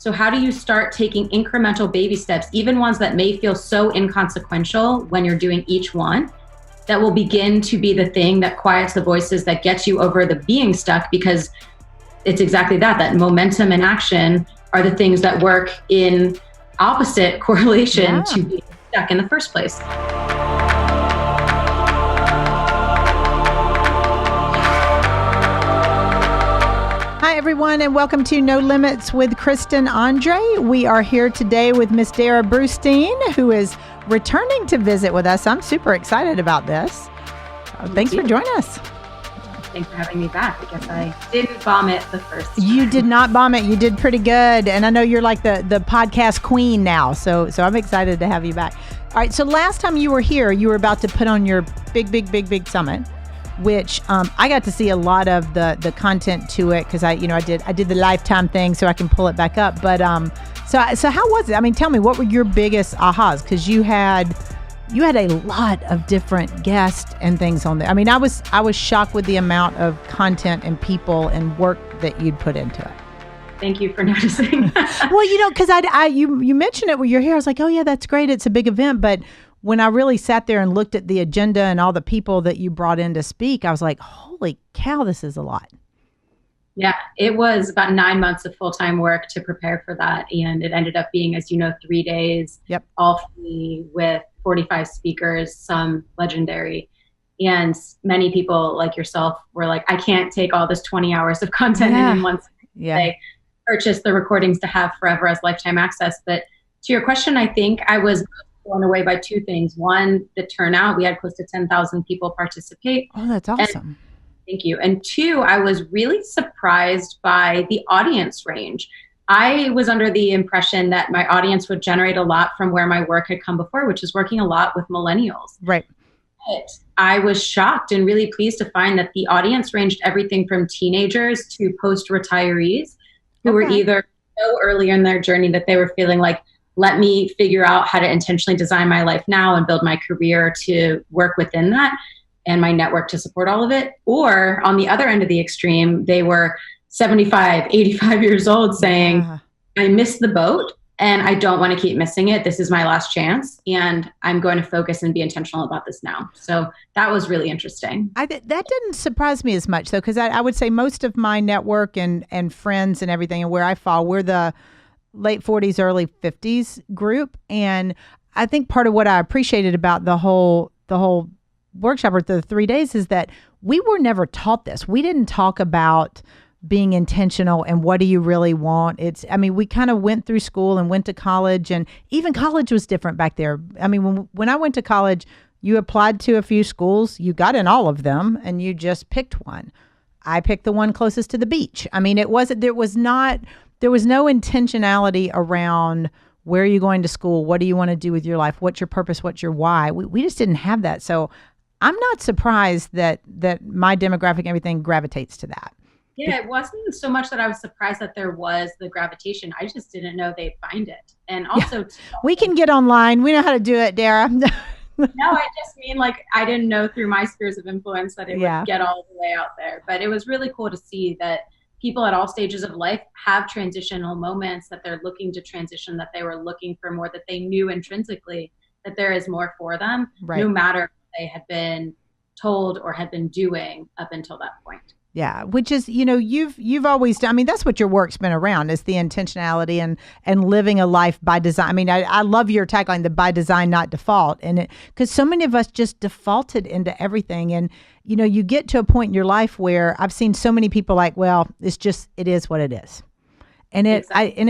So how do you start taking incremental baby steps, even ones that may feel so inconsequential when you're doing each one, that will begin to be the thing that quiets the voices that gets you over the being stuck? Because it's exactly that momentum and action are the things that work in opposite correlation to being stuck in the first place. Hi, everyone, and welcome to No Limits with Kristen Andre. We are here today with Miss Darrah Brustein, who is returning to visit with us. I'm super excited about this. Thanks for joining us. Thanks for having me back. I guess I didn't bomb it the first time. You did not bomb it. You did pretty good. And I know you're like the podcast queen now. So I'm excited to have you back. All right. So last time you were here, you were about to put on your big summit, which I got to see a lot of the content to it because I did the lifetime thing, so I can pull it back up. But so how was it? I mean, tell me, what were your biggest ahas? Because you had a lot of different guests and things on there. I mean, I was shocked with the amount of content and people and work that you'd put into it. Thank you for noticing. Well, because you mentioned it when you're here. I was like, oh yeah, that's great. It's a big event. But when I really sat there and looked at the agenda and all the people that you brought in to speak, I was like, holy cow, this is a lot. Yeah, it was about 9 months of full-time work to prepare for that. And it ended up being, as you know, 3 days, all free with 45 speakers, some legendary. And many people like yourself were like, I can't take all this 20 hours of content in one sitting. They purchased the recordings to have forever as lifetime access. But to your question, I think I was blown away by two things. One, the turnout. We had close to 10,000 people participate. Oh, that's awesome. Thank you. And two, I was really surprised by the audience range. I was under the impression that my audience would generate a lot from where my work had come before, which is working a lot with millennials. Right. But I was shocked and really pleased to find that the audience ranged everything from teenagers to post-retirees who were either so early in their journey that they were feeling like, let me figure out how to intentionally design my life now and build my career to work within that and my network to support all of it. Or on the other end of the extreme, they were 75, 85 years old saying, I missed the boat and I don't want to keep missing it. This is my last chance and I'm going to focus and be intentional about this now. So that was really interesting. That didn't surprise me as much though, because I would say most of my network and friends and everything and where I fall, we're the late 40s, early 50s group. And I think part of what I appreciated about the whole workshop or the 3 days is that we were never taught this. We didn't talk about being intentional and what do you really want. We kind of went through school and went to college, and even college was different back there. I mean, when I went to college, you applied to a few schools, you got in all of them, and you just picked one. I picked the one closest to the beach. I mean, there was no intentionality around where are you going to school? What do you want to do with your life? What's your purpose? What's your why? We just didn't have that. So I'm not surprised that my demographic and everything gravitates to that. Yeah, it wasn't so much that I was surprised that there was the gravitation. I just didn't know they'd find it. And also, we can get online. We know how to do it, Darrah. No, I just mean I didn't know through my spheres of influence that it would get all the way out there. But it was really cool to see that people at all stages of life have transitional moments that they're looking to transition, that they were looking for more, that they knew intrinsically that there is more for them, no matter what they had been told or had been doing up until that point. Yeah, which is, you've always done, I mean, that's what your work's been around, is the intentionality and living a life by design. I mean, I love your tagline, the by design, not default. And because so many of us just defaulted into everything. And, you get to a point in your life where I've seen so many people like, well, it is what it is. And it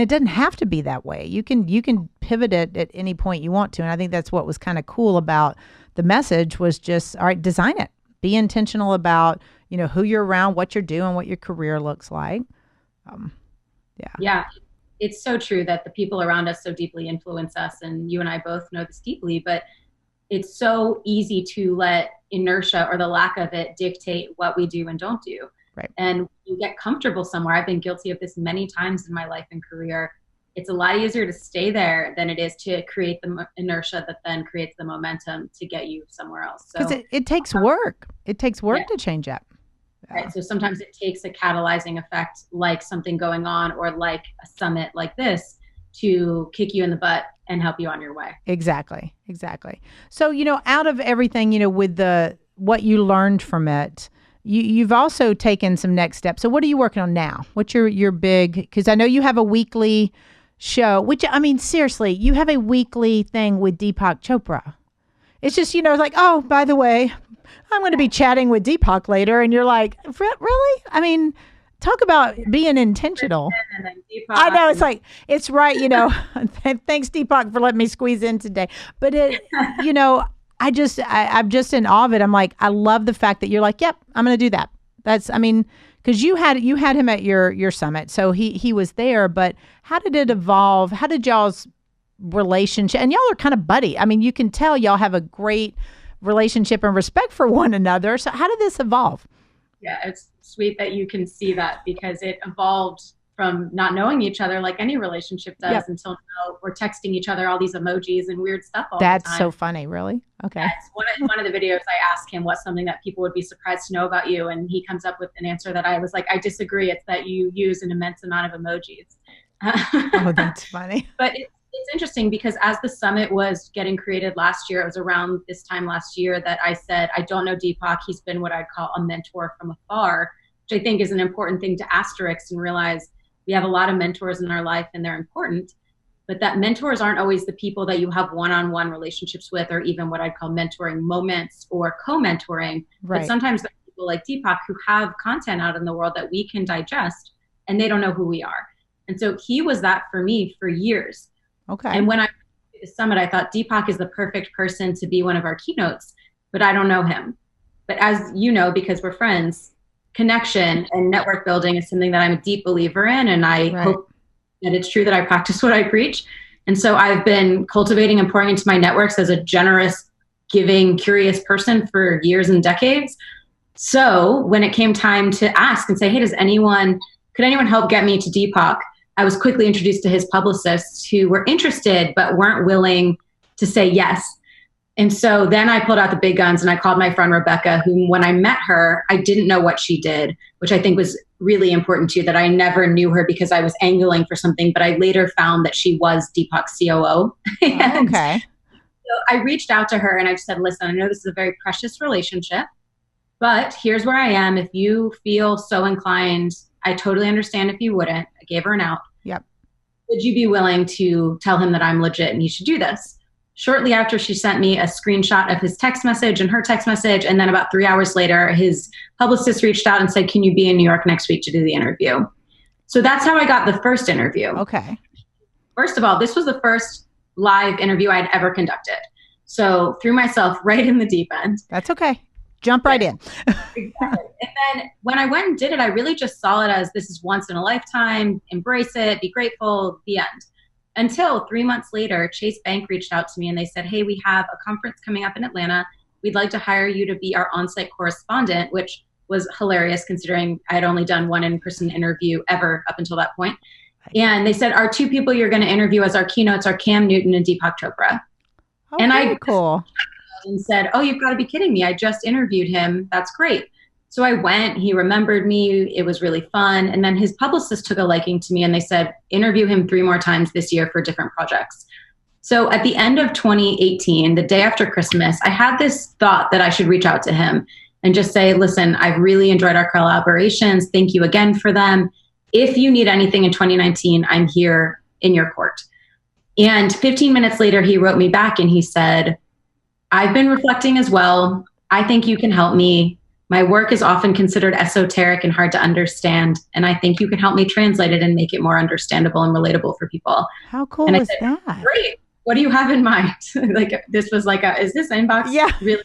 doesn't have to be that way. You can pivot it at any point you want to. And I think that's what was kind of cool about the message was just, all right, design it. Be intentional about, who you're around, what you're doing, what your career looks like. Yeah, it's so true that the people around us so deeply influence us. And you and I both know this deeply, but it's so easy to let inertia or the lack of it dictate what we do and don't do. Right. And you get comfortable somewhere. I've been guilty of this many times in my life and career. It's a lot easier to stay there than it is to create the inertia that then creates the momentum to get you somewhere else. Because it takes work. It takes work to change that. Yeah. Right. So sometimes it takes a catalyzing effect, like something going on or like a summit like this, to kick you in the butt and help you on your way. Exactly. Exactly. So, out of everything, with what you learned from it, you've also taken some next steps. So what are you working on now? What's your big, because I know you have a weekly show, which, I mean, seriously, you have a weekly thing with Deepak Chopra. It's just, like, oh, by the way, I'm going to be chatting with Deepak later. And you're like, really? I mean, talk about being intentional. And then Deepak, I know, it's like, it's right. Thanks Deepak for letting me squeeze in today. But I'm just in awe of it. I'm like, I love the fact that you're like, yep, I'm going to do that. Because you had him at your summit. So he was there, but how did it evolve? How did y'all's relationship, and y'all are kind of buddy. I mean, you can tell y'all have a great relationship and respect for one another. So how did this evolve? Yeah, it's sweet that you can see that, because it evolved from not knowing each other like any relationship does. Yep. Until now we're texting each other all these emojis and weird stuff all the time. That's so funny. Really? Okay. Yes. One of the videos I asked him what's something that people would be surprised to know about you, and he comes up with an answer that I was like, I disagree. It's that you use an immense amount of emojis. Oh, that's funny. But it's interesting, because as the summit was getting created last year, it was around this time last year that I said, I don't know Deepak. He's been what I'd call a mentor from afar, which I think is an important thing to asterisk and realize. We have a lot of mentors in our life and they're important, but that mentors aren't always the people that you have one-on-one relationships with, or even what I'd call mentoring moments or co-mentoring. Right. But sometimes there are people like Deepak who have content out in the world that we can digest, and they don't know who we are. And so he was that for me for years. Okay. And when I went to the summit, I thought Deepak is the perfect person to be one of our keynotes, but I don't know him. But as you know, because we're friends, connection and network building is something that I'm a deep believer in. And I hope that it's true that I practice what I preach. And so I've been cultivating and pouring into my networks as a generous, giving, curious person for years and decades. So when it came time to ask and say, hey, could anyone help get me to Deepak? I was quickly introduced to his publicists who were interested, but weren't willing to say yes. And so then I pulled out the big guns and I called my friend Rebecca, whom when I met her, I didn't know what she did, which I think was really important too, that I never knew her because I was angling for something, but I later found that she was Deepak's COO. Okay. So I reached out to her and I said, listen, I know this is a very precious relationship, but here's where I am. If you feel so inclined, I totally understand if you wouldn't. I gave her an out. Yep. Would you be willing to tell him that I'm legit and he should do this? Shortly after, she sent me a screenshot of his text message and her text message. And then about 3 hours later, his publicist reached out and said, can you be in New York next week to do the interview? So that's how I got the first interview. Okay. First of all, this was the first live interview I'd ever conducted. So threw myself right in the deep end. That's okay. Jump right in. Exactly. And then when I went and did it, I really just saw it as this is once in a lifetime, embrace it, be grateful, the end. Until 3 months later, Chase Bank reached out to me and they said, hey, we have a conference coming up in Atlanta. We'd like to hire you to be our on-site correspondent, which was hilarious considering I had only done one in-person interview ever up until that point. And they said, our two people you're going to interview as our keynotes are Cam Newton and Deepak Chopra. Oh, and I cool. And said, oh, you've got to be kidding me. I just interviewed him. That's great. So I went, he remembered me. It was really fun. And then his publicist took a liking to me and they said, interview him 3 more times this year for different projects. So at the end of 2018, the day after Christmas, I had this thought that I should reach out to him and just say, listen, I've really enjoyed our collaborations. Thank you again for them. If you need anything in 2019, I'm here in your court. And 15 minutes later, he wrote me back and he said, I've been reflecting as well. I think you can help me. My work is often considered esoteric and hard to understand, and I think you can help me translate it and make it more understandable and relatable for people. How cool is that? Great. What do you have in mind? Like this was like is this inbox? Yeah. Really?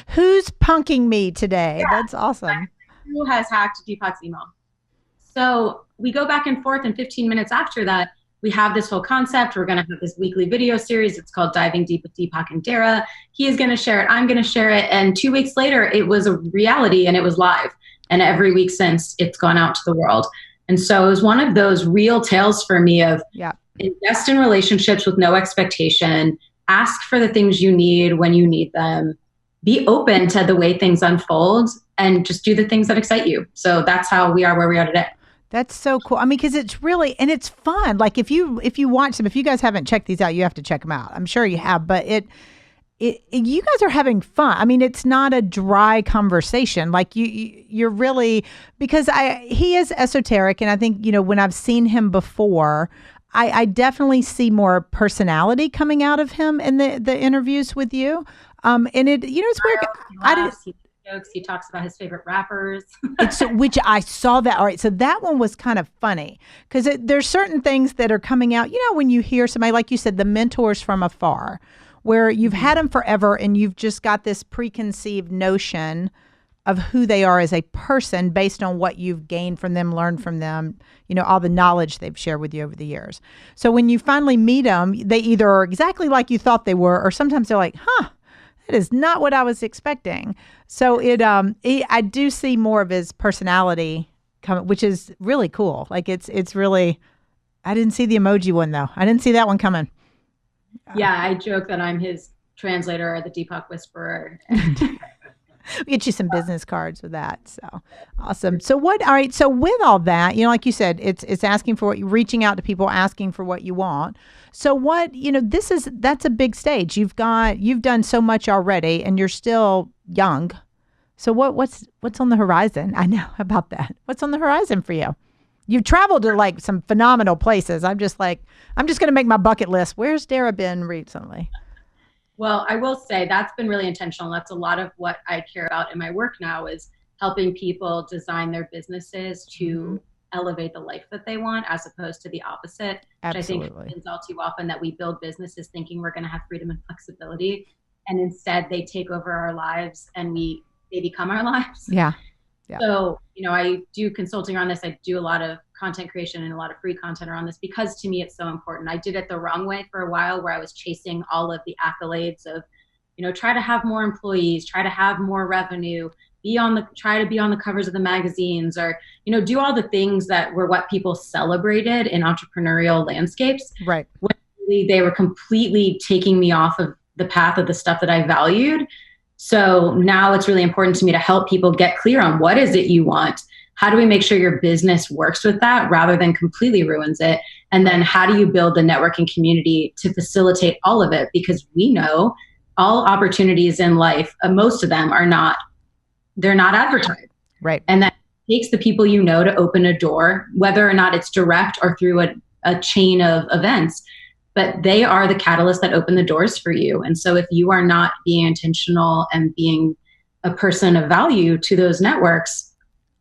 Who's punking me today? Yeah. That's awesome. Who has hacked Deepak's email? So we go back and forth, and 15 minutes after that, we have this whole concept. We're going to have this weekly video series. It's called Diving Deep with Deepak and Darrah. He is going to share it. I'm going to share it. And 2 weeks later, it was a reality and it was live. And every week since, it's gone out to the world. And so it was one of those real tales for me of invest in relationships with no expectation, ask for the things you need when you need them, be open to the way things unfold. and just do the things that excite you. So that's how we are where we are today. That's so cool. I mean, because it's really, and it's fun. Like if you watch them, if you guys haven't checked these out, you have to check them out. I'm sure you have, but you guys are having fun. I mean, it's not a dry conversation. Like you're really, because he is esoteric, and I think, when I've seen him before, I definitely see more personality coming out of him in the interviews with you. And it's weird. Jokes. He talks about his favorite rappers. Which I saw that. All right. So that one was kind of funny because there's certain things that are coming out, when you hear somebody, like you said, the mentors from afar, where you've had them forever and you've just got this preconceived notion of who they are as a person based on what you've gained from them, learned from them, all the knowledge they've shared with you over the years. So when you finally meet them, they either are exactly like you thought they were, or sometimes they're like, that is not what I was expecting. So I do see more of his personality coming, which is really cool. Like it's really, I didn't see the emoji one though. I didn't see that one coming. Yeah, I joke that I'm his translator or the Deepak whisperer. We'll get you some business cards with that. So awesome. So all right. So with all that, like you said, it's asking for what you reaching out to people, asking for what you want. So that's a big stage. You've done so much already and you're still young. So what's on the horizon? I know about that. What's on the horizon for you? You've traveled to like some phenomenal places. I'm just going to make my bucket list. Where's Darrah been recently? Well, I will say that's been really intentional. That's a lot of what I care about in my work now is helping people design their businesses to elevate the life that they want as opposed to the opposite. Absolutely. Which I think happens all too often, that we build businesses thinking we're going to have freedom and flexibility. And instead they take over our lives and they become our lives. Yeah. So, I do consulting on this. I do a lot of content creation and a lot of free content around this because to me, it's so important. I did it the wrong way for a while where I was chasing all of the accolades of, try to have more employees, try to have more revenue, try to be on the covers of the magazines or, do all the things that were what people celebrated in entrepreneurial landscapes. Right. When really they were completely taking me off of the path of the stuff that I valued. So now it's really important to me to help people get clear on what is it you want? How do we make sure your business works with that rather than completely ruins it? And then how do you build the networking community to facilitate all of it? Because we know all opportunities in life, most of them they're not advertised. Right. And that takes the people to open a door, whether or not it's direct or through a chain of events. But they are the catalyst that open the doors for you. And so if you are not being intentional and being a person of value to those networks,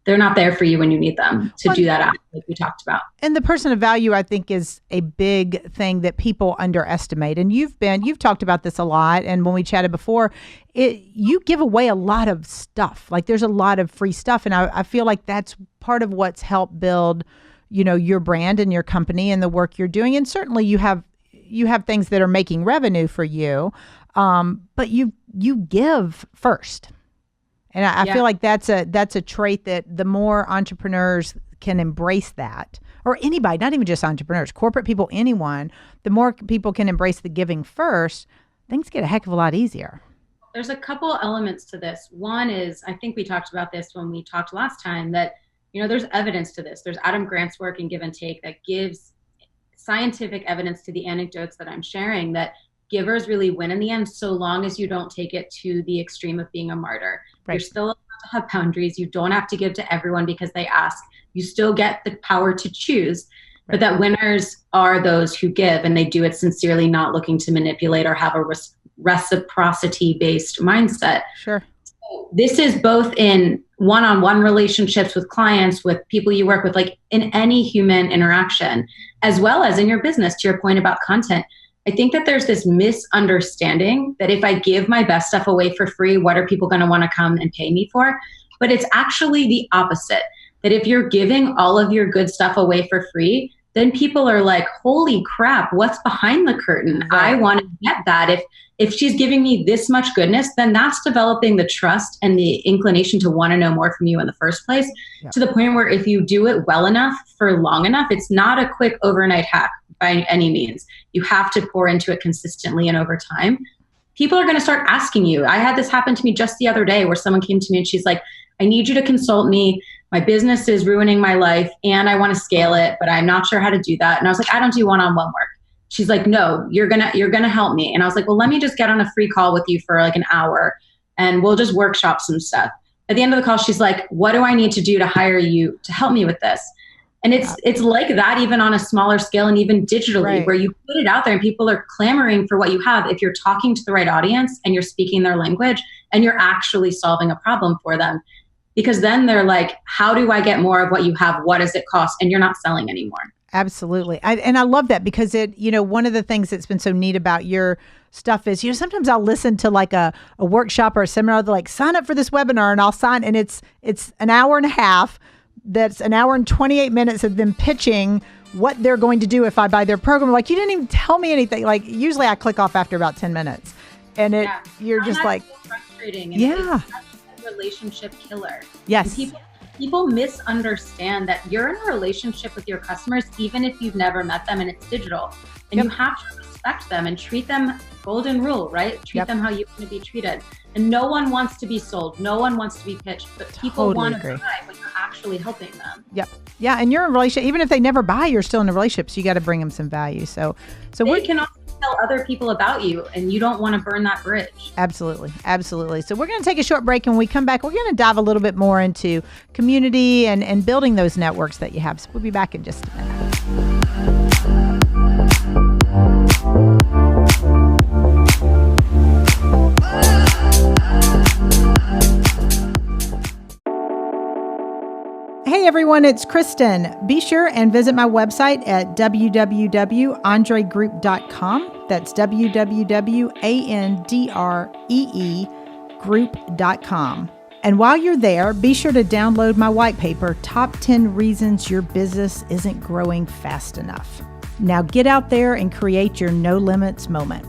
they're not there for you when you need them to do that like we talked about. And the person of value, I think, is a big thing that people underestimate. And you've talked about this a lot. And when we chatted before, you give away a lot of stuff. Like there's a lot of free stuff. And I feel like that's part of what's helped build, your brand and your company and the work you're doing. And certainly you have things that are making revenue for you, but you give first. And I feel like that's a trait that the more entrepreneurs can embrace that, or anybody, not even just entrepreneurs, corporate people, anyone, the more people can embrace the giving first, things get a heck of a lot easier. There's a couple elements to this. One is, I think we talked about this when we talked last time, that, there's evidence to this. There's Adam Grant's work in Give and Take that gives scientific evidence to the anecdotes that I'm sharing that givers really win in the end, so long as you don't take it to the extreme of being a martyr. Right. You're still allowed to have boundaries. You don't have to give to everyone because they ask. You still get the power to choose, but that winners are those who give, and they do it sincerely, not looking to manipulate or have a reciprocity-based mindset. Sure. So this is both in one-on-one relationships with clients, with people you work with, like in any human interaction, as well as in your business, to your point about content. I think that there's this misunderstanding that if I give my best stuff away for free, what are people going to want to come and pay me for? But it's actually the opposite. That if you're giving all of your good stuff away for free, then people are like, holy crap, what's behind the curtain? Right. I want to get that. If she's giving me this much goodness, then that's developing the trust and the inclination to want to know more from you in the first place, to the point where if you do it well enough for long enough, it's not a quick overnight hack by any means. You have to pour into it consistently and over time. People are going to start asking you. I had this happen to me just the other day where someone came to me and she's like, I need you to consult me. My business is ruining my life and I want to scale it, but I'm not sure how to do that. And I was like, I don't do one-on-one work. She's like, no, you're gonna help me. And I was like, well, let me just get on a free call with you for like an hour and we'll just workshop some stuff. At the end of the call, she's like, what do I need to do to hire you to help me with this? And it's like that even on a smaller scale and even digitally, where you put it out there and people are clamoring for what you have. If you're talking to the right audience and you're speaking their language and you're actually solving a problem for them, because then they're like, how do I get more of what you have? What does it cost? And you're not selling anymore. Absolutely. And I love that because one of the things that's been so neat about your stuff is, sometimes I'll listen to like a workshop or a seminar. They're like, sign up for this webinar, and I'll sign. And it's an hour and a half. That's an hour and 28 minutes of them pitching what they're going to do if I buy their program. Like, you didn't even tell me anything. Like, usually I click off after about 10 minutes and you're just like, so frustrating. And it's such a relationship killer. Yes. And people misunderstand that you're in a relationship with your customers, even if you've never met them and it's digital. And you have to respect them and treat them golden rule, right? Treat them how you want to be treated. And no one wants to be sold. No one wants to be pitched, but people want to buy when you're actually helping them. Yep. Yeah. And you're in a relationship, even if they never buy, you're still in a relationship. So you got to bring them some value. So they can also tell other people about you and you don't want to burn that bridge. Absolutely. Absolutely. So we're going to take a short break, and when we come back, we're going to dive a little bit more into community and building those networks that you have. So we'll be back in just a minute. Hey everyone, it's Kristen. Be sure and visit my website at www.andregroup.com. That's www.andreegroup.com. And while you're there, be sure to download my white paper, Top 10 Reasons Your Business Isn't Growing Fast Enough. Now get out there and create your no limits moment.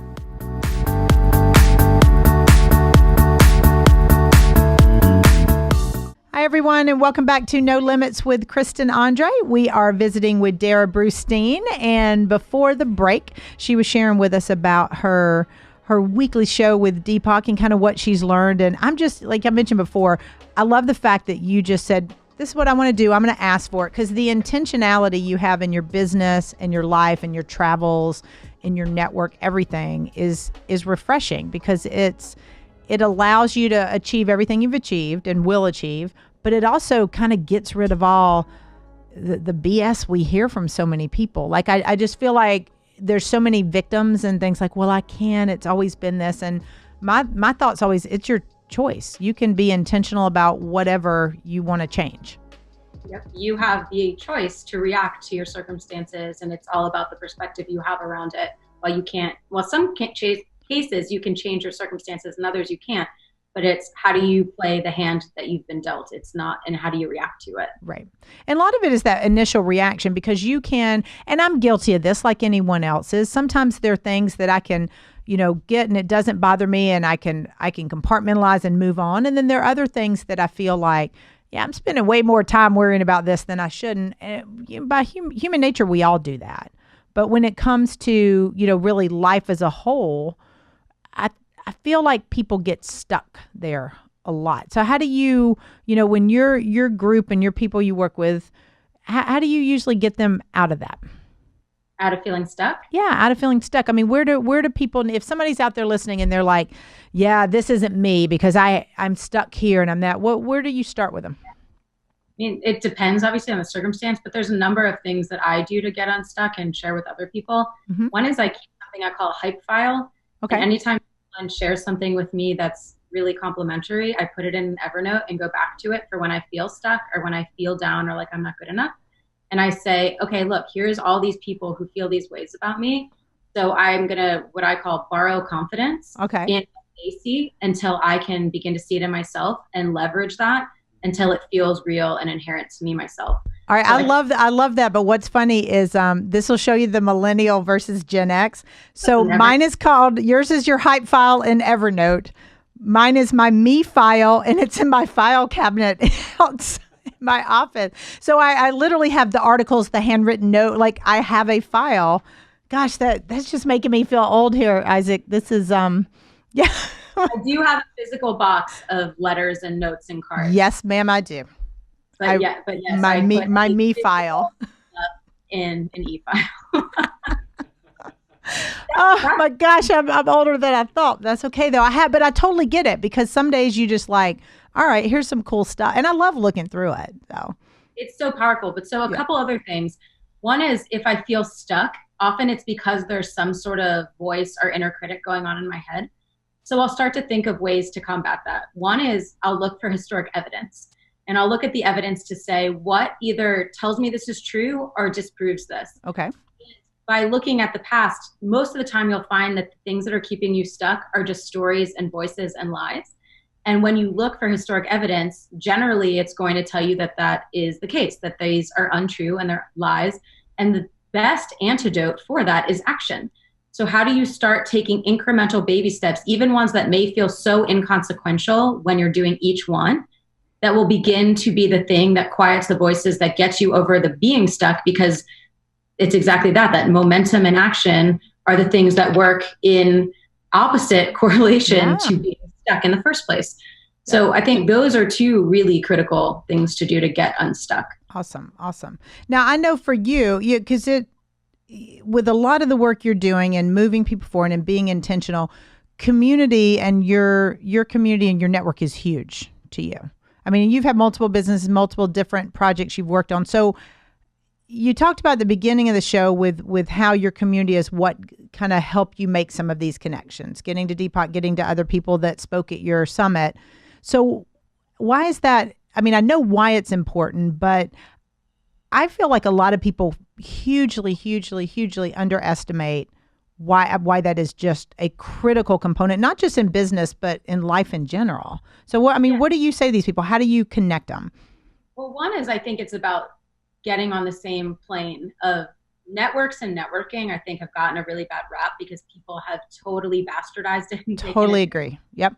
Hi, everyone, and welcome back to No Limits with Kristen Andre. We are visiting with Darrah Brustein, and before the break, she was sharing with us about her weekly show with Deepak and kind of what she's learned. And I'm just, like I mentioned before, I love the fact that you just said, this is what I want to do. I'm going to ask for it, because the intentionality you have in your business and your life and your travels and your network, everything is refreshing, because it allows you to achieve everything you've achieved and will achieve, but it also kind of gets rid of all the BS we hear from so many people. Like, I just feel like there's so many victims and things like, well, I can, it's always been this. And my thought's always, it's your choice. You can be intentional about whatever you want to change. Yep. You have the choice to react to your circumstances, and it's all about the perspective you have around it. Some cases you can change your circumstances and others you can't, but it's how do you play the hand that you've been dealt? It's not, and how do you react to it? Right. And a lot of it is that initial reaction, because you can, and I'm guilty of this like anyone else is, sometimes there are things that I can, get and it doesn't bother me, and I can compartmentalize and move on. And then there are other things that I feel like, I'm spending way more time worrying about this than I shouldn't. And by human nature, we all do that. But when it comes to, really life as a whole, I feel like people get stuck there a lot. So how do you, when your group and your people you work with, how do you usually get them out of that? Out of feeling stuck? Yeah, out of feeling stuck. I mean, where do people, if somebody's out there listening and they're like, yeah, this isn't me because I'm stuck here and I'm that, where do you start with them? I mean, it depends obviously on the circumstance, but there's a number of things that I do to get unstuck and share with other people. Mm-hmm. One is I keep something I call a hype file. Okay. And anytime someone shares something with me that's really complimentary, I put it in Evernote and go back to it for when I feel stuck or when I feel down or like I'm not good enough. And I say, okay, look, here's all these people who feel these ways about me. So I'm going to, what I call borrow confidence in AC until I can begin to see it in myself and leverage that until it feels real and inherent to me myself. All right. So I love that. But what's funny is this will show you the millennial versus Gen X. So mine is called, yours is your hype file in Evernote. Mine is my me file, and it's in my file cabinet outside my office. So I literally have the articles, the handwritten note, like I have a file. Gosh, that's just making me feel old here, Isaac. This is, I do have a physical box of letters and notes and cards. Yes, ma'am, I do. But yes, My I me put my a me physical file. stuff in an e-file. Oh my gosh, I'm older than I thought. That's okay though. But I totally get it because some days you just like, all right, here's some cool stuff, and I love looking through it. So It's so powerful. But so a yeah, couple other things. One is if I feel stuck, often it's because there's some sort of voice or inner critic going on in my head. So I'll start to think of ways to combat that. One is I'll look for historic evidence, and I'll look at the evidence to say what either tells me this is true or disproves this. okay, By looking at the past, most of the time you'll find that the things that are keeping you stuck are just stories and voices and lies. And when you look for historic evidence, generally it's going to tell you that that is the case, that these are untrue and they're lies. And the best antidote for that is action. So how do you start taking incremental baby steps, even ones that may feel so inconsequential when you're doing each one, that will begin to be the thing that quiets the voices that gets you over the being stuck? Because it's exactly that momentum and action are the things that work in opposite correlation to being stuck in the first place. So I think those are two really critical things to do to get unstuck. awesome. Now I know for you, because with a lot of the work you're doing and moving people forward and being intentional, community and your community and your network is huge to you. I mean, you've had multiple businesses, multiple different projects you've worked on. So you talked about at the beginning of the show with how your community is what kind of helped you make some of these connections, getting to Deepak, getting to other people that spoke at your summit. So why is that? I mean, I know why it's important, but I feel like a lot of people hugely underestimate why that is just a critical component, not just in business, but in life in general. So what do you say to these people? How do you connect them? Well, one is I think it's about getting on the same plane of networks, and networking I think have gotten a really bad rap because people have totally bastardized it. Totally agree. Yep.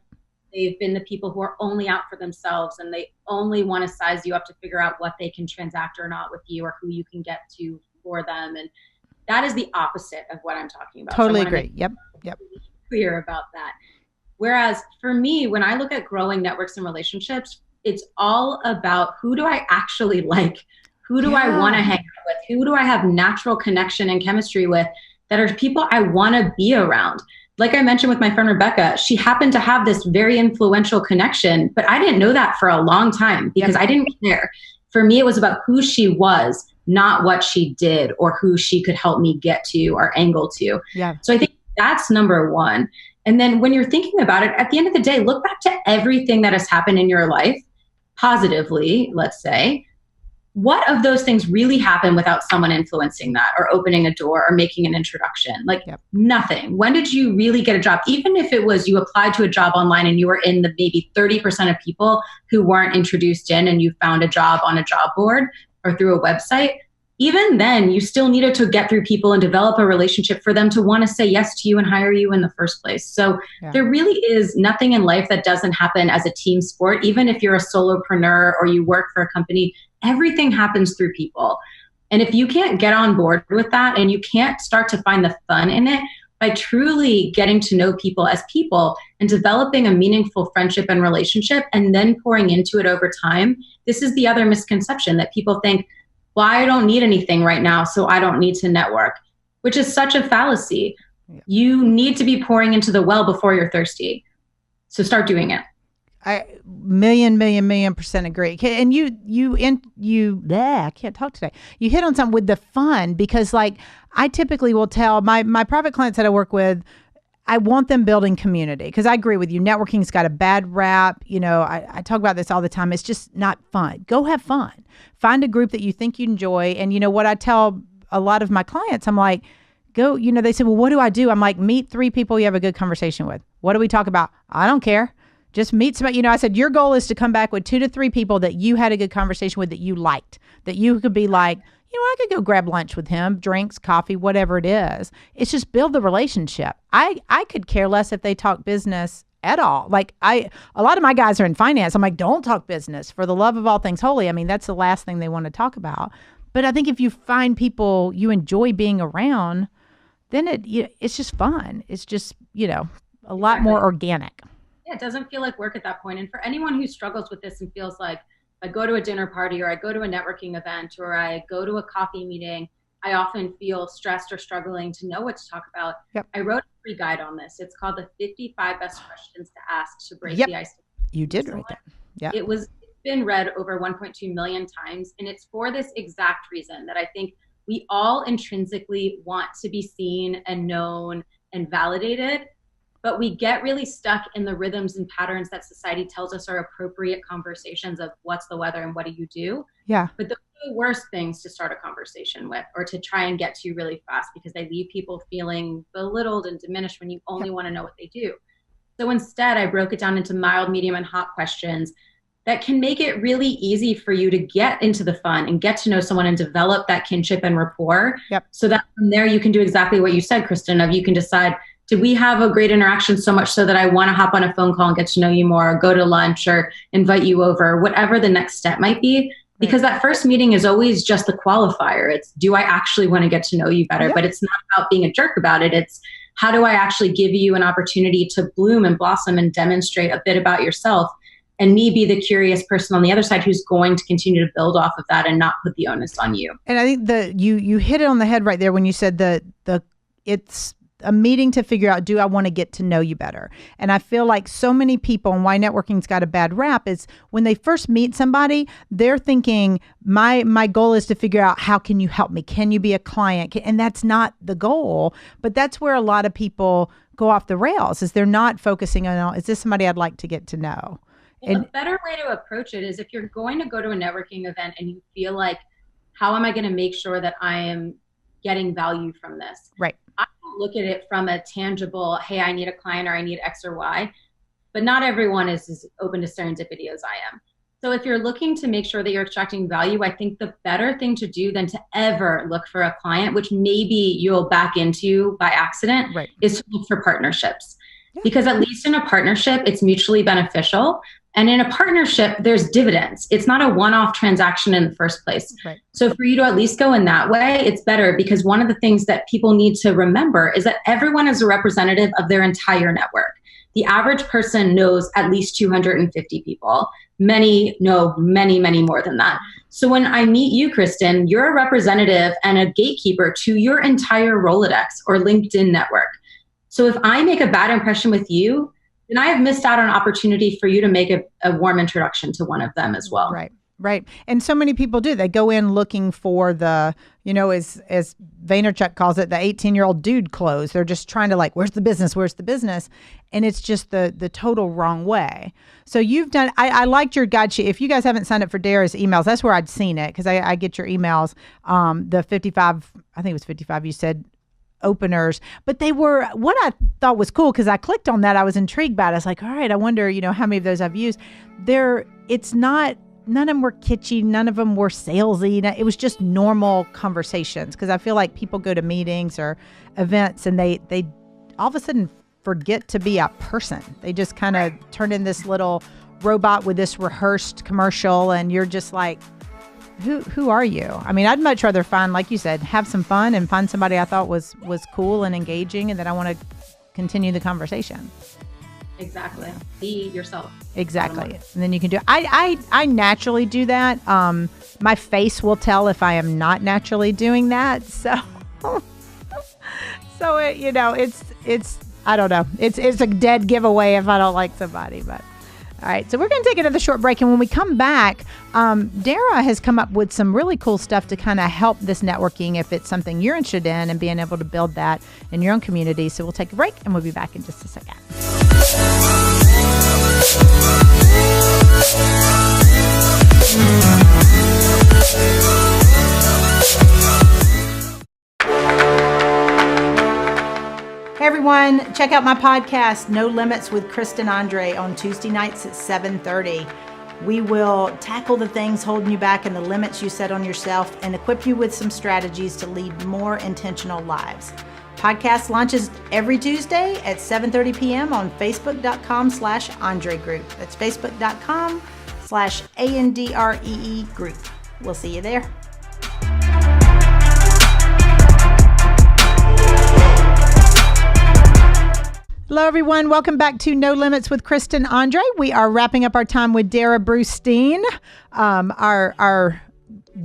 They've been the people who are only out for themselves, and they only want to size you up to figure out what they can transact or not with you or who you can get to for them. And that is the opposite of what I'm talking about. Totally agree. Yep. Clear about that. Whereas for me, when I look at growing networks and relationships, it's all about who do I actually like? Who do I want to hang out with? Who do I have natural connection and chemistry with that are people I want to be around? Like I mentioned with my friend Rebecca, she happened to have this very influential connection, but I didn't know that for a long time because I didn't care. For me, it was about who she was, not what she did or who she could help me get to or angle to. Yeah. So I think that's number one. And then when you're thinking about it, at the end of the day, look back to everything that has happened in your life positively, let's say. What of those things really happen without someone influencing that or opening a door or making an introduction? Like nothing. When did you really get a job? Even if it was you applied to a job online and you were in the maybe 30% of people who weren't introduced in and you found a job on a job board or through a website, even then you still needed to get through people and develop a relationship for them to want to say yes to you and hire you in the first place. So there really is nothing in life that doesn't happen as a team sport. Even if you're a solopreneur or you work for a company, everything happens through people. And if you can't get on board with that and you can't start to find the fun in it by truly getting to know people as people and developing a meaningful friendship and relationship and then pouring into it over time, this is the other misconception that people think, well, I don't need anything right now, so I don't need to network, which is such a fallacy. You need to be pouring into the well before you're thirsty. So start doing it. I million% agree. And I can't talk today. You hit on something with the fun because like I typically will tell my private clients that I work with, I want them building community because I agree with you. Networking's got a bad rap. You know, I talk about this all the time. It's just not fun. Go have fun. Find a group that you think you enjoy. And you know what I tell a lot of my clients, I'm like, go, you know, they say, well, what do I do? I'm like, meet 3 people you have a good conversation with. What do we talk about? I don't care. Just meet somebody. You know, I said, your goal is to come back with 2 to 3 people that you had a good conversation with, that you liked, that you could be like, you know, I could go grab lunch with him, drinks, coffee, whatever it is. It's just build the relationship. I could care less if they talk business at all. Like a lot of my guys are in finance. I'm like, don't talk business for the love of all things holy. I mean, that's the last thing they want to talk about. But I think if you find people you enjoy being around, then it's just fun. It's just, you know, a lot more organic. Yeah, it doesn't feel like work at that point. And for anyone who struggles with this and feels like I go to a dinner party or I go to a networking event or I go to a coffee meeting, I often feel stressed or struggling to know what to talk about. Yep. I wrote a free guide on this. It's called the 55 Best Questions to Ask to Break Yep. the Ice. You did write that. Yeah. It's been read over 1.2 million times. And it's for this exact reason that I think we all intrinsically want to be seen and known and validated, but we get really stuck in the rhythms and patterns that society tells us are appropriate conversations of what's the weather and what do you do. Yeah. But those are the worst things to start a conversation with or to try and get to really fast because they leave people feeling belittled and diminished when you only want to know what they do. So instead, I broke it down into mild, medium, and hot questions that can make it really easy for you to get into the fun and get to know someone and develop that kinship and rapport. Yep. So that from there, you can do exactly what you said, Kristen, of you can decide, did we have a great interaction so much so that I want to hop on a phone call and get to know you more, or go to lunch or invite you over, whatever the next step might be. Because that first meeting is always just the qualifier. It's, do I actually want to get to know you better? Yep. But it's not about being a jerk about it. It's, how do I actually give you an opportunity to bloom and blossom and demonstrate a bit about yourself, and me be the curious person on the other side who's going to continue to build off of that and not put the onus on you. And I think you hit it on the head right there when you said it's a meeting to figure out, do I want to get to know you better? And I feel like so many people, and why networking's got a bad rap, is when they first meet somebody, they're thinking, my goal is to figure out, how can you help me? Can you be a client? And that's not the goal. But that's where a lot of people go off the rails, is they're not focusing on, is this somebody I'd like to get to know? Well, a better way to approach it is if you're going to go to a networking event and you feel like, how am I going to make sure that I am getting value from this? Right. I don't look at it from a tangible, hey, I need a client or I need X or Y, but not everyone is as open to serendipity as I am. So if you're looking to make sure that you're extracting value, I think the better thing to do than to ever look for a client, which maybe you'll back into by accident, right, is to look for partnerships. Yeah. Because at least in a partnership, it's mutually beneficial. And in a partnership, there's dividends. It's not a one-off transaction in the first place. Right. So for you to at least go in that way, it's better, because one of the things that people need to remember is that everyone is a representative of their entire network. The average person knows at least 250 people. Many know many, many more than that. So when I meet you, Kristen, you're a representative and a gatekeeper to your entire Rolodex or LinkedIn network. So if I make a bad impression with you, then I have missed out on an opportunity for you to make a warm introduction to one of them as well. Right, right. And so many people do. They go in looking for the, as Vaynerchuk calls it, the 18-year-old dude clothes. They're just trying to where's the business? Where's the business? And it's just the total wrong way. So you've done, I liked your guide sheet. If you guys haven't signed up for Darrah's emails, that's where I'd seen it, because I get your emails. The 55, I think it was 55, you said, openers, but they were, what I thought was cool, because I clicked on that, I was intrigued by it. I was like, all right, I wonder, how many of those I've used. It's not, none of them were kitschy, none of them were salesy. It was just normal conversations, because I feel like people go to meetings or events and they all of a sudden forget to be a person. They just kind of turn in this little robot with this rehearsed commercial, and you're just like, who are you? I mean, I'd much rather find, like you said, have some fun and find somebody I thought was cool and engaging and that I want to continue the conversation. Exactly. Be yourself. Exactly. And then you can do, I naturally do that. My face will tell if I am not naturally doing that. So, it's, I don't know. It's a dead giveaway if I don't like somebody, but. All right, so we're going to take another short break, and when we come back, Darrah has come up with some really cool stuff to kind of help this networking if it's something you're interested in and being able to build that in your own community. So we'll take a break, and we'll be back in just a second. Hey everyone, check out my podcast, No Limits with Kristen Andre, on Tuesday nights at 7:30. We will tackle the things holding you back and the limits you set on yourself, and equip you with some strategies to lead more intentional lives. Podcast launches every Tuesday at 7:30 p.m. on facebook.com/Andre Group. That's facebook.com/ANDREE Group. We'll see you there. Hello, everyone. Welcome back to No Limits with Kristen Andre. We are wrapping up our time with Darrah Brustein, our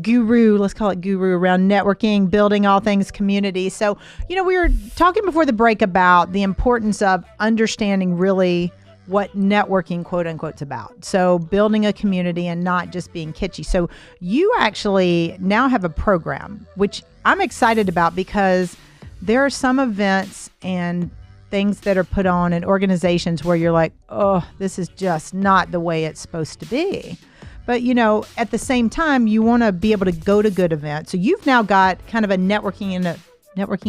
guru, let's call it guru, around networking, building all things community. So, we were talking before the break about the importance of understanding really what networking, quote unquote, is about. So building a community and not just being kitschy. So you actually now have a program, which I'm excited about because there are some events and things that are put on in organizations where you're like, oh, this is just not the way it's supposed to be. But, at the same time, you want to be able to go to good events. So you've now got kind of a networking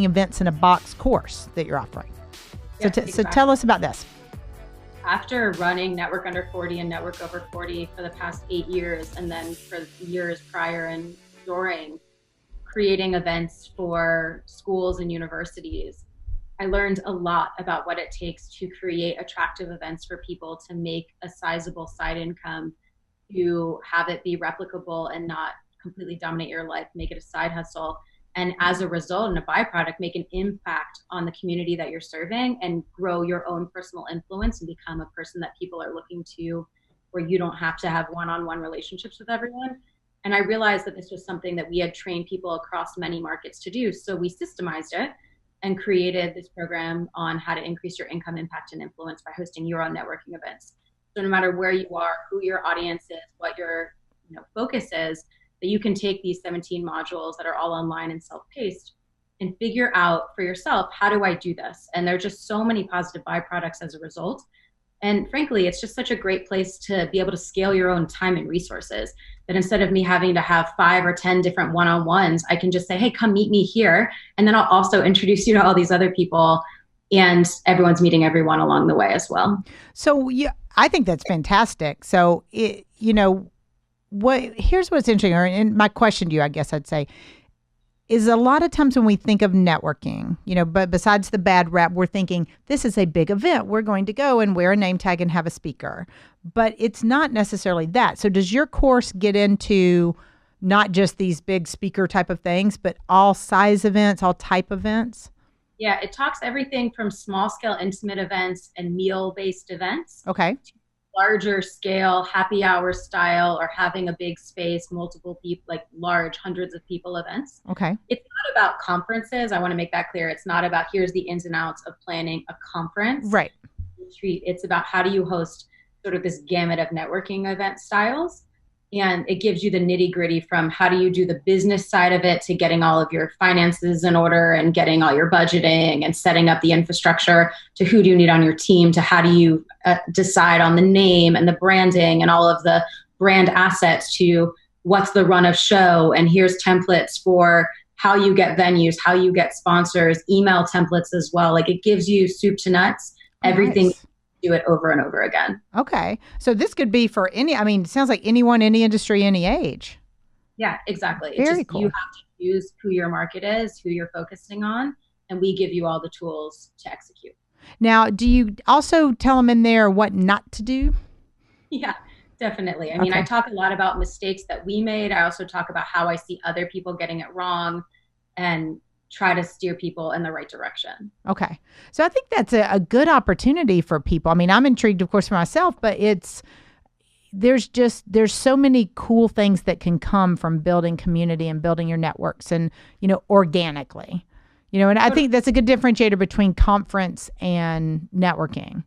events in a box course that you're offering. So, Yes, exactly. So tell us about this. After running Network Under 40 and Network Over 40 for the past 8 years, and then for years prior and during, creating events for schools and universities, I learned a lot about what it takes to create attractive events for people to make a sizable side income, to have it be replicable and not completely dominate your life, make it a side hustle. And as a result and a byproduct, make an impact on the community that you're serving and grow your own personal influence and become a person that people are looking to, where you don't have to have one-on-one relationships with everyone. And I realized that this was something that we had trained people across many markets to do. So we systemized it and created this program on how to increase your income, impact, and influence by hosting your own networking events. So no matter where you are, who your audience is, what your focus is, that you can take these 17 modules that are all online and self-paced and figure out for yourself, how do I do this? And there are just so many positive byproducts as a result. And frankly, it's just such a great place to be able to scale your own time and resources, that instead of me having to have 5 or 10 different one-on-ones, I can just say, hey, come meet me here. And then I'll also introduce you to all these other people, and everyone's meeting everyone along the way as well. So I think that's fantastic. So, here's what's interesting, and my question to you, I guess I'd say, is a lot of times when we think of networking, but besides the bad rap, we're thinking this is a big event. We're going to go and wear a name tag and have a speaker. But it's not necessarily that. So does your course get into not just these big speaker type of things, but all size events, all type events? Yeah, it talks everything from small scale intimate events and meal based events. Okay. To larger scale, happy hour style, or having a big space, multiple people, like large hundreds of people events. Okay. It's not about conferences. I want to make that clear. It's not about here's the ins and outs of planning a conference. Right. Retreat. It's about how do you host sort of this gamut of networking event styles. And it gives you the nitty gritty from how do you do the business side of it to getting all of your finances in order and getting all your budgeting and setting up the infrastructure, to who do you need on your team, to how do you decide on the name and the branding and all of the brand assets, to what's the run of show. And here's templates for how you get venues, how you get sponsors, email templates as well. Like it gives you soup to nuts, everything. Nice. Do it over and over again. Okay. So this could be for it sounds like anyone, any industry, any age. Yeah, exactly. Very cool. You have to choose who your market is, who you're focusing on, and we give you all the tools to execute. Now, do you also tell them in there what not to do? Yeah, definitely. I mean, Okay. I talk a lot about mistakes that we made. I also talk about how I see other people getting it wrong and try to steer people in the right direction. Okay. So I think that's a good opportunity for people. I mean, I'm intrigued, of course, for myself, but there's so many cool things that can come from building community and building your networks and, organically, and I think that's a good differentiator between conference and networking.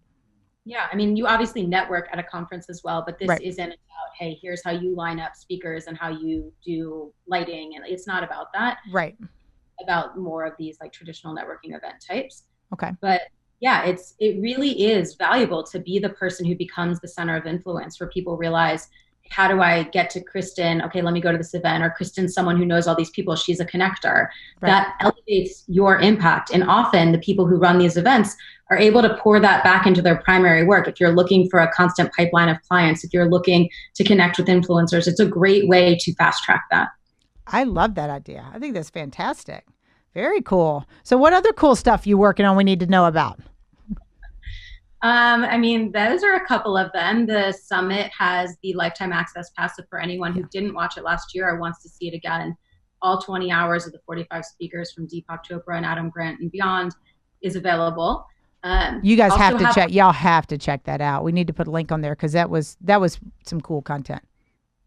Yeah. I mean, you obviously network at a conference as well, but this Right. isn't about, hey, here's how you line up speakers and how you do lighting. And it's not about that. Right. About more of these like traditional networking event types. Okay. But yeah, it really is valuable to be the person who becomes the center of influence, where people realize, how do I get to Kristen? Okay, let me go to this event. Or Kristen's someone who knows all these people. She's a connector. Right. That elevates your impact. And often the people who run these events are able to pour that back into their primary work. If you're looking for a constant pipeline of clients, if you're looking to connect with influencers, it's a great way to fast track that. I love that idea. I think that's fantastic. Very cool. So what other cool stuff you working on we need to know about? I mean, those are a couple of them. The summit has the lifetime access pass. So for anyone who didn't watch it last year or wants to see it again, all 20 hours of the 45 speakers from Deepak Chopra and Adam Grant and beyond is available. You guys Also have to check. Y'all have to check that out. We need to put a link on there because that was some cool content.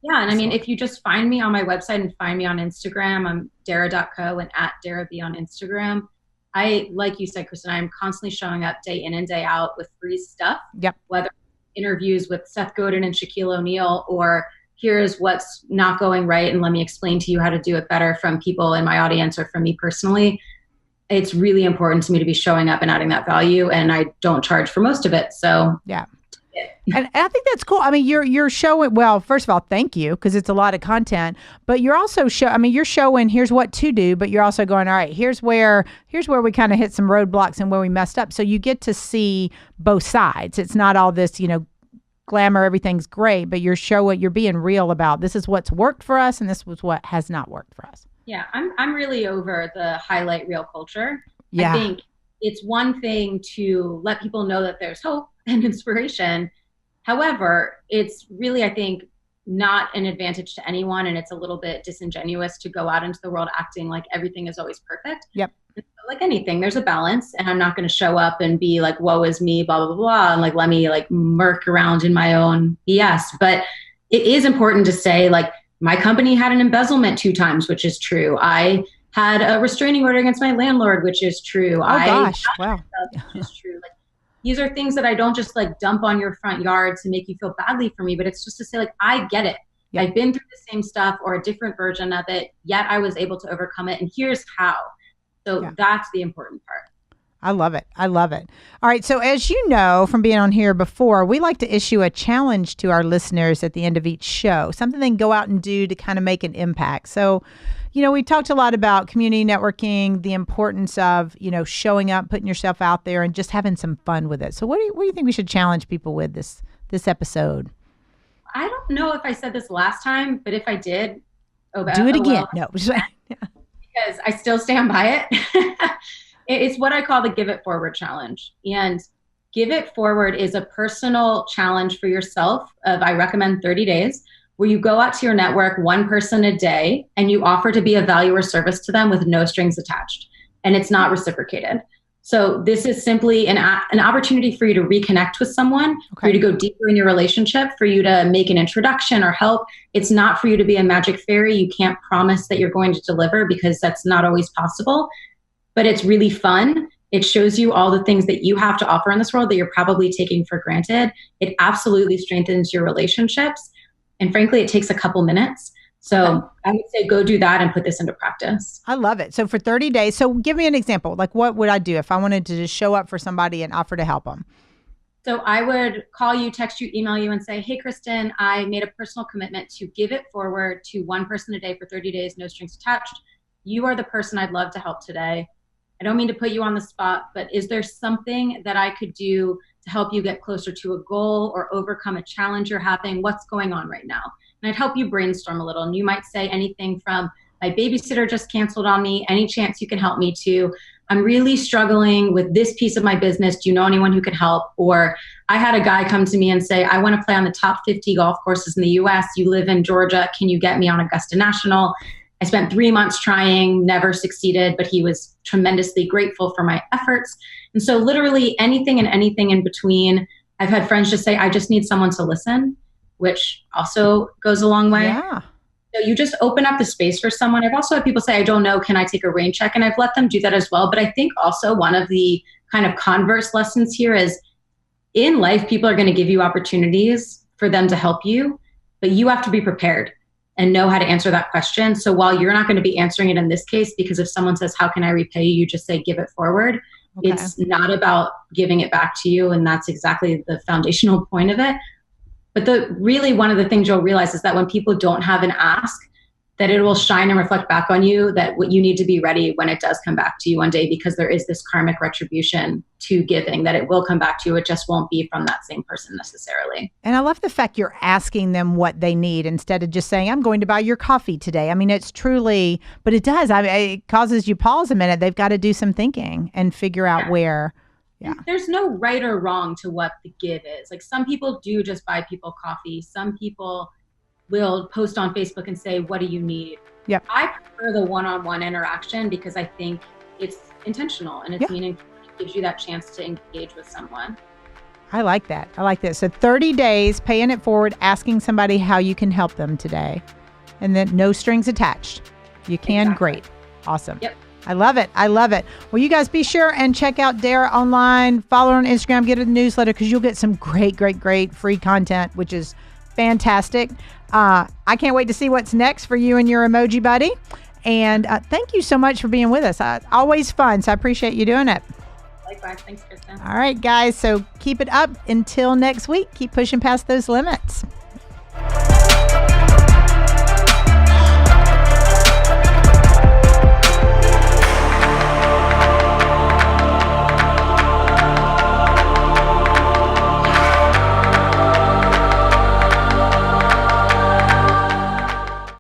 Yeah, and I mean, if you just find me on my website and find me on Instagram, I'm Darrah.co and at Darrah B on Instagram. Like you said, Kristen, I'm constantly showing up day in and day out with free stuff. Yep. Whether interviews with Seth Godin and Shaquille O'Neal, or here's what's not going right and let me explain to you how to do it better from people in my audience or from me personally. It's really important to me to be showing up and adding that value, and I don't charge for most of it. So yeah. And I think that's cool. I mean, you're showing, well, first of all, thank you, because it's a lot of content, but you're also you're showing here's what to do, but you're also going, all right, here's where we kind of hit some roadblocks and where we messed up. So you get to see both sides. It's not all this, glamour, everything's great, but you're being real about this is what's worked for us and this was what has not worked for us. Yeah, I'm really over the highlight reel culture. Yeah. I think it's one thing to let people know that there's hope and inspiration. However, it's really, I think, not an advantage to anyone, and it's a little bit disingenuous to go out into the world acting like everything is always perfect. Yep. Like anything, there's a balance, and I'm not going to show up and be like, woe is me, blah, blah, blah, and like, let me like murk around in my own BS. But it is important to say, like, my company had an embezzlement 2 times, which is true. I had a restraining order against my landlord, which is true. Oh, gosh. Wow. Which is true. Like, these are things that I don't just like dump on your front yard to make you feel badly for me, but it's just to say, like, I get it. Yep. I've been through the same stuff or a different version of it, yet I was able to overcome it. And here's how. So that's the important part. I love it. I love it. All right. So as you know from being on here before, we like to issue a challenge to our listeners at the end of each show, something they can go out and do to kind of make an impact. So, we talked a lot about community networking, the importance of, showing up, putting yourself out there and just having some fun with it. So what do you think we should challenge people with this episode? I don't know if I said this last time, but if I did, do it again. Well, no. Because I still stand by it. It's what I call the Give It Forward challenge. And Give It Forward is a personal challenge for yourself of, I recommend 30 days, where you go out to your network, one person a day, and you offer to be of value or service to them with no strings attached. And it's not reciprocated. So this is simply an opportunity for you to reconnect with someone, for you to go deeper in your relationship, for you to make an introduction or help. It's not for you to be a magic fairy. You can't promise that you're going to deliver because that's not always possible. But it's really fun. It shows you all the things that you have to offer in this world that you're probably taking for granted. It absolutely strengthens your relationships. And frankly, it takes a couple minutes. So I would say go do that and put this into practice. I love it. So for 30 days, so give me an example. Like, what would I do if I wanted to just show up for somebody and offer to help them? So I would call you, text you, email you and say, hey, Kristen, I made a personal commitment to give it forward to one person a day for 30 days, no strings attached. You are the person I'd love to help today. I don't mean to put you on the spot, but is there something that I could do to help you get closer to a goal or overcome a challenge you're having? What's going on right now? And I'd help you brainstorm a little. And you might say anything from, my babysitter just canceled on me. Any chance you can help me to, I'm really struggling with this piece of my business. Do you know anyone who can help? Or I had a guy come to me and say, I want to play on the top 50 golf courses in the US. You live in Georgia. Can you get me on Augusta National? I spent 3 months trying, never succeeded, but he was tremendously grateful for my efforts. And so literally anything and anything in between. I've had friends just say, I just need someone to listen, which also goes a long way. Yeah. So you just open up the space for someone. I've also had people say, I don't know, can I take a rain check? And I've let them do that as well. But I think also one of the kind of converse lessons here is in life, people are going to give you opportunities for them to help you, but you have to be prepared and know how to answer that question. So while you're not going to be answering it in this case, because if someone says, how can I repay you? You just say, give it forward. Okay. It's not about giving it back to you. And that's exactly the foundational point of it. But really one of the things you'll realize is that when people don't have an ask, that it will shine and reflect back on you, that what you need to be ready when it does come back to you one day, because there is this karmic retribution to giving, that it will come back to you. It just won't be from that same person necessarily. And I love the fact you're asking them what they need instead of just saying, I'm going to buy your coffee today. I mean, it's truly, but it does. It causes you pause a minute. They've got to do some thinking and figure out where. Yeah. There's no right or wrong to what the give is. Like some people do just buy people coffee. Some people will post on Facebook and say, what do you need? Yep. I prefer the one-on-one interaction because I think it's intentional and it's meaningful. It gives you that chance to engage with someone. I like that. I like that. So 30 days, paying it forward, asking somebody how you can help them today. And then no strings attached. You can, exactly. Great. Awesome. Yep. I love it. I love it. Well, you guys be sure and check out Darrah online, follow her on Instagram, get her the newsletter, because you'll get some great, great, great free content, which is fantastic. I can't wait to see what's next for you and your emoji buddy. And thank you so much for being with us. Always fun. So I appreciate you doing it. Likewise. Thanks, Kristen. All right, guys. So keep it up until next week. Keep pushing past those limits.